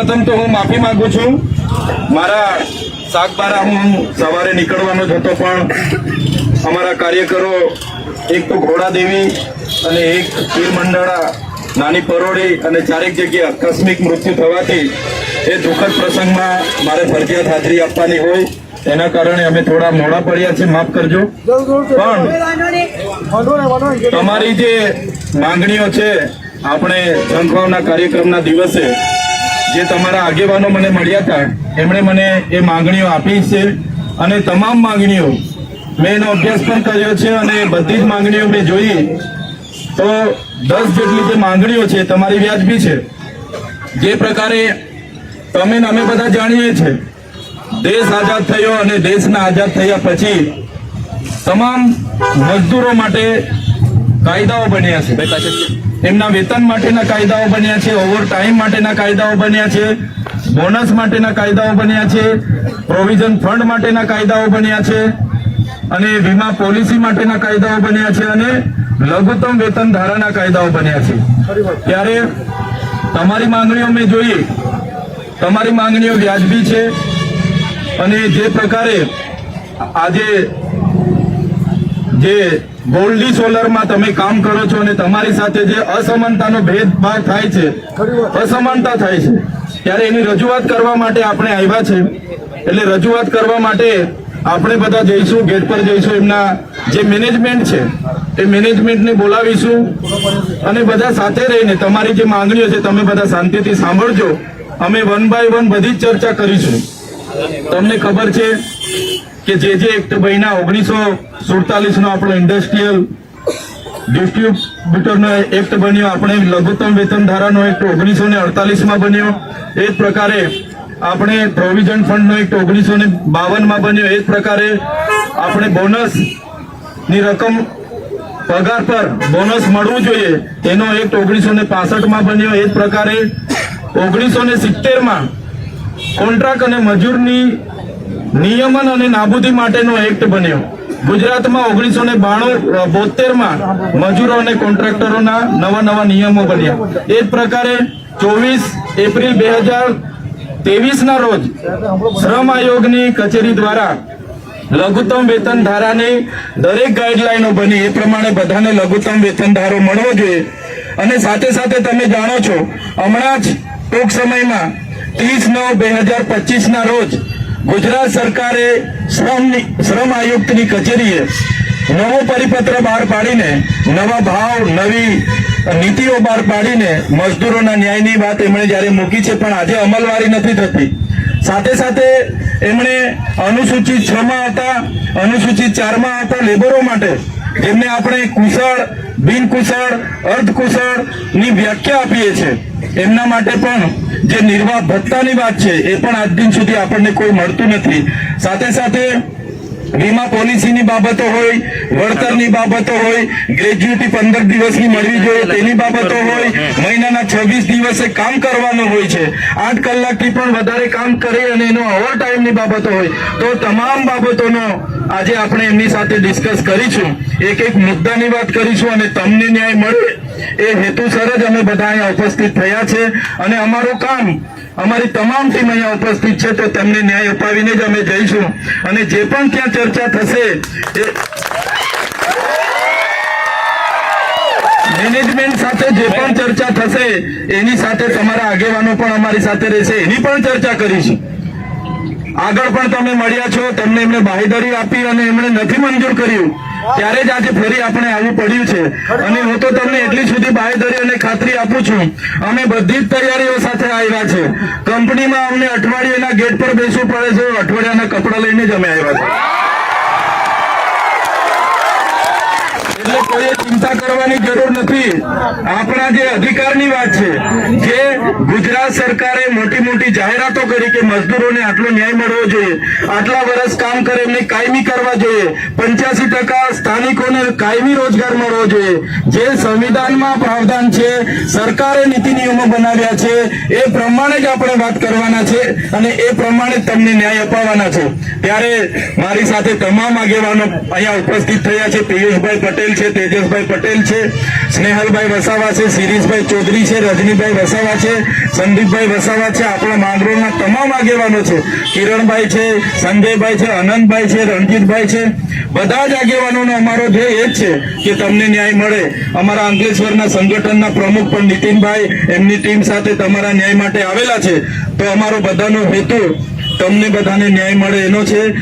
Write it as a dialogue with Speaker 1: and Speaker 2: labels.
Speaker 1: સૌપ્રથમ તો હું માફી માંગુ છું। મારા સાગબારા હું સવારે નીકળવાનો જ હતો, પણ અમારા કાર્યકરો એક તો ઘોડાદેવી અને એક તીર મંડાળા, નાની પરોડી અને ચારેક જગ્યાએ આકસ્મિક મૃત્યુ થવાથી એ દુઃખદ પ્રસંગમાં મારે ફરજિયાત હાજરી આપવાની હોય, એના કારણે અમે થોડા મોડા પડ્યા છે, માફ કરજો। પણ તમારી જે માંગણીઓ છે, આપણે જનભાવના કાર્યક્રમના દિવસે જે તમારા આગેવાનો મને મળ્યા હતા, એમણે મને એ માંગણીઓ આપી છે અને તમામ માંગણીઓ મેં એનો અભ્યાસ પણ કર્યો છે અને બધી જ માંગણીઓ મેં જોઈ તો 10 જેટલી જે માંગણીઓ છે તમારી વ્યાજબી છે। જે પ્રકારે તમે અમે બધા જાણીએ છીએ, દેશ આઝાદ થયો અને દેશના આઝાદ થયા પછી તમામ મજદૂરો માટે કાયદાઓ બન્યા છે, એમના વેતન માટેના કાયદાઓ બન્યા છે, ઓવર ટાઈમ માટેના કાયદાઓ બન્યા છે, બોનસ માટેના કાયદાઓ બન્યા છે, પ્રોવિઝન ફંડ માટેના કાયદાઓ બન્યા છે અને વીમા પોલિસી માટેના કાયદાઓ બન્યા છે અને લઘુત્તમ વેતન ધારાના કાયદાઓ બન્યા છે। ત્યારે તમારી માંગણીઓ મેં જોઈ, તમારી માંગણીઓ વ્યાજબી છે અને જે પ્રકારે આજે જે ગોલ્ડી સોલરમાં તમે કામ કરો છો અને તમારી સાથે જે અસમાનતાનો ભેદભાવ થાય છે, અસમાનતા થાય છે, ત્યારે એની રજૂઆત કરવા માટે આપણે આવ્યા છે। એટલે રજૂઆત કરવા માટે આપણે બધા જઈશું, ગેટ પર જઈશું, એમના જે મેનેજમેન્ટ છે એ મેનેજમેન્ટને બોલાવીશું અને બધા સાથે રહીને તમારી જે માંગણીઓ છે તમે બધા શાંતિથી સાંભળજો। અમે 1 બાય 1 બધી જ ચર્ચા કરીશું। તમને ખબર છે કે જે એક્ટ બન્યા 1947 નો આપણો ઇન્ડસ્ટ્રીયલ ડિસ્ટ્રીબ્યુટરનો એક્ટ બન્યો, આપણે લઘુત્તમ વેતન ધારાનો એક્ટ 1948 બન્યો, એ જ પ્રકારે આપણે પ્રોવિઝન ફંડનો એક્ટ 1952 બન્યો, એ જ પ્રકારે આપણે બોનસની રકમ પગાર પર બોનસ મળવું જોઈએ એનો એક્ટ 1965 બન્યો, એ જ પ્રકારે 1970 કોન્ટ્રાક્ટ અને મજૂરની નિયમન અને નાબૂદી માટેનો એક્ટ બન્યો। ગુજરાતમાં 1972 મજૂરો અને કોન્ટ્રાક્ટરોના નવા નિયમો બન્યા। એ જ પ્રકારે 24 એપ્રિલ 2023 રોજ શ્રમ આયોગની કચેરી દ્વારા લઘુત્તમ વેતન ધારાની દરેક ગાઈડલાઈનો બની, એ પ્રમાણે બધાને લઘુત્તમ વેતન ધારો મળવો જોઈએ। અને સાથે સાથે તમે જાણો છો, હમણાં જ ટૂંક સમયમાં 30/9/2025 રોજ ગુજરાત સરકારે શ્રમ આયુક્તની કચેરીએ નવો પરિપત્ર બહાર પાડીને નવા ભાવ, નવી નીતિઓ બહાર પાડીને મજદૂરોના ન્યાયની વાત એમણે જ્યારે મૂકી છે, પણ આજે અમલવારી નથી થતી। સાથે સાથે એમણે અનુસૂચિત 6 હતા, અનુસૂચિત 4 હતા લેબરો માટે, જેમને આપણે કુશળ, બિનકુશળ, અર્ધકુશળની વ્યાખ્યા આપીએ છીએ, એમના માટે પણ જે નિર્વાહ ભત્તાની વાત છે એ પણ આજ દિન સુધી આપણને કોઈ મળતું નથી। સાથે સાથે વીમા પોલિસીની બાબતો હોય, વળતરની બાબતો હોય, ગ્રેજ્યુટી 15 દિવસની મળવી જોઈએ તેની બાબતો હોય, મહિનાના 26 દિવસે કામ કરવાનું હોય છે, 8 કલાકથી પણ વધારે કામ કરે અને એનો ઓવર ટાઈમની બાબતો હોય, તો તમામ બાબતોનો આજે આપણે એમની સાથે ડિસ્કસ કરીશું, એક મુદ્દાની વાત કરીશું અને તમને ન્યાય મળે એ હેતુસર જ અમે બધા અહીંયા ઉપસ્થિત થયા છે અને અમારું કામ, અમારી તમામ ટીમ અહીંયા ઉપસ્થિત છે, તો તેમને ન્યાય અપાવીને જ અમે જઈશું અને જે પણ ત્યાં ચર્ચા થશે એ મેનેજમેન્ટ સાથે જે પણ ચર્ચા થશે એની સાથે તમારા આગેવાનો પણ અમારી સાથે રહેશે, એની પણ ચર્ચા કરીશું। આગળ પણ તમે મળ્યા છો, તમને એમને બાંહેધરી આપી અને એમણે નથી મંજૂર કર્યું, ત્યારે જ આજે ફરી આપણે આવવું પડ્યું છે અને હું તો તમને એટલી સુધી બાંહેધરી અને ખાતરી આપું છું, અમે બધી જ તૈયારીઓ સાથે આવ્યા છે। કંપનીમાં અમને અઠવાડિયાના ગેટ પર બેસવું પડે છે, અઠવાડિયાના કપડા લઈને જ અમે આવ્યા છે, એટલે કોઈ ચિંતા કરવાની જરૂર નથી। આપણા જે અધિકારની વાત છે, જે ગુજરાત સરકારે મોટી જાહેરાતો કરી કે મજદૂરોને આટલો ન્યાય મળવો જોઈએ, આટલા વર્ષ કામ કરે એમને કાયમી કરવા જોઈએ, 85% સ્થાનિકોને કાયમી રોજગાર મળવો જોઈએ, જે સંવિધાનમાં પ્રાવધાન છે, સરકારે નીતિ નિયમો બનાવ્યા છે, એ પ્રમાણે જ આપણે વાત કરવાના છે અને એ પ્રમાણે તમને ન્યાય અપાવવાના છે। ત્યારે મારી સાથે તમામ આગેવાનો અહીંયા ઉપસ્થિત થયા છે, પિયુષભાઈ પટેલ છે, છે, તેજસભાઈ પટેલ છે, સ્નેહલભાઈ વસાવા છે, શિરીષભાઈ ચૌધરી છે, રજનીભાઈ વસાવા છે, સંદીપભાઈ વસાવા છે, આપણા માંગરોળના તમામ આગેવાનો છે, કિરણભાઈ છે, સંજયભાઈ છે, અનંતભાઈ છે, રણજીતભાઈ છે, બધા જ આગેવાનોનો અમારો ધ્યેય એ જ છે કે તમને ન્યાય મળે. અમારા અંકલેશ્વરના સંગઠનના પ્રમુખ પણ નીતિનભાઈ એમની ટીમ સાથે તમારા ન્યાય માટે આવેલા છે. તો અમારો બધાનો હેતુ તમને બધાને ન્યાય મળે એનો છે.